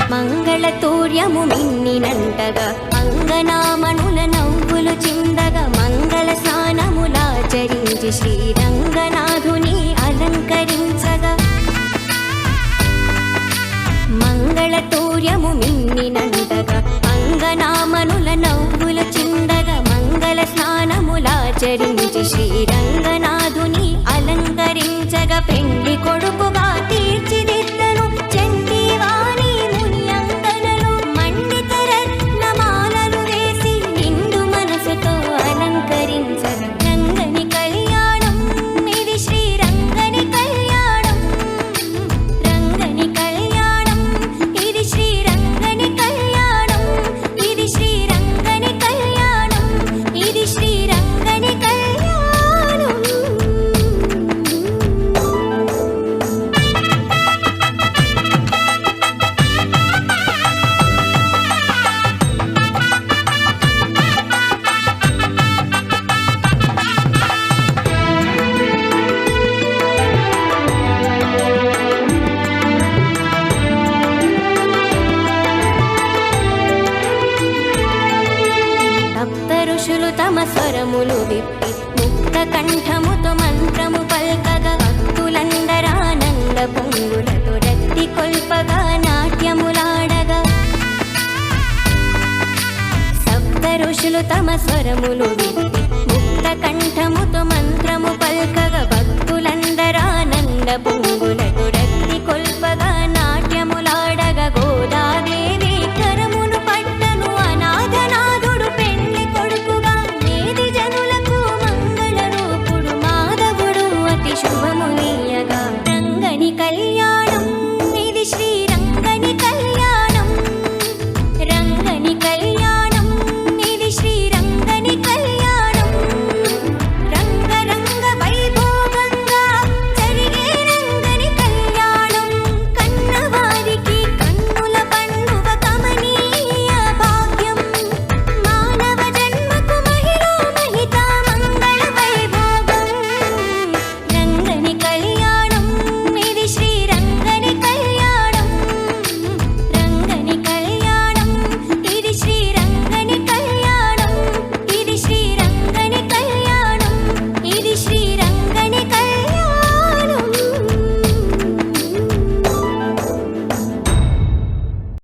మంగళతూర్యము మిన్నినంటగా అంగనామణుల నవ్వులు చిందగా మంగళ స్నానములాచరించి శ్రీరంగనాథుని అలంకరించగా మంగళతూర్యము మిన్నినంటగా అంగనామణుల నవ్వులు చిందగా మంగళ స్నానములాచరించి శ్రీరంగనాథుని అలంకరించగా పెండ్లి కొడుకుగా తీర్చిదిద్దను చంటివాణి ముని అంకనలు మండిత రత్నమాలలు వేసి నిండు మనసుతో అలంకరించగా రంగని కళ్యాణం ఇది శ్రీరంగని కళ్యాణం రంగని కళ్యాణం ఇది శ్రీరంగని కళ్యాణం ఇది శ్రీరంగని కళ్యాణం ఇది శ్రీరంగని కళ్యాణం. సప్త ఋషులు తమ స్వరములు విప్పి ముక్త కంఠముతో మంత్రము పల్కగా భక్తులందరానంద పొంగులతో రక్తి కొల్పగా నాట్యములాడగా సప్త ఋషులు తమ స్వరములు విప్పి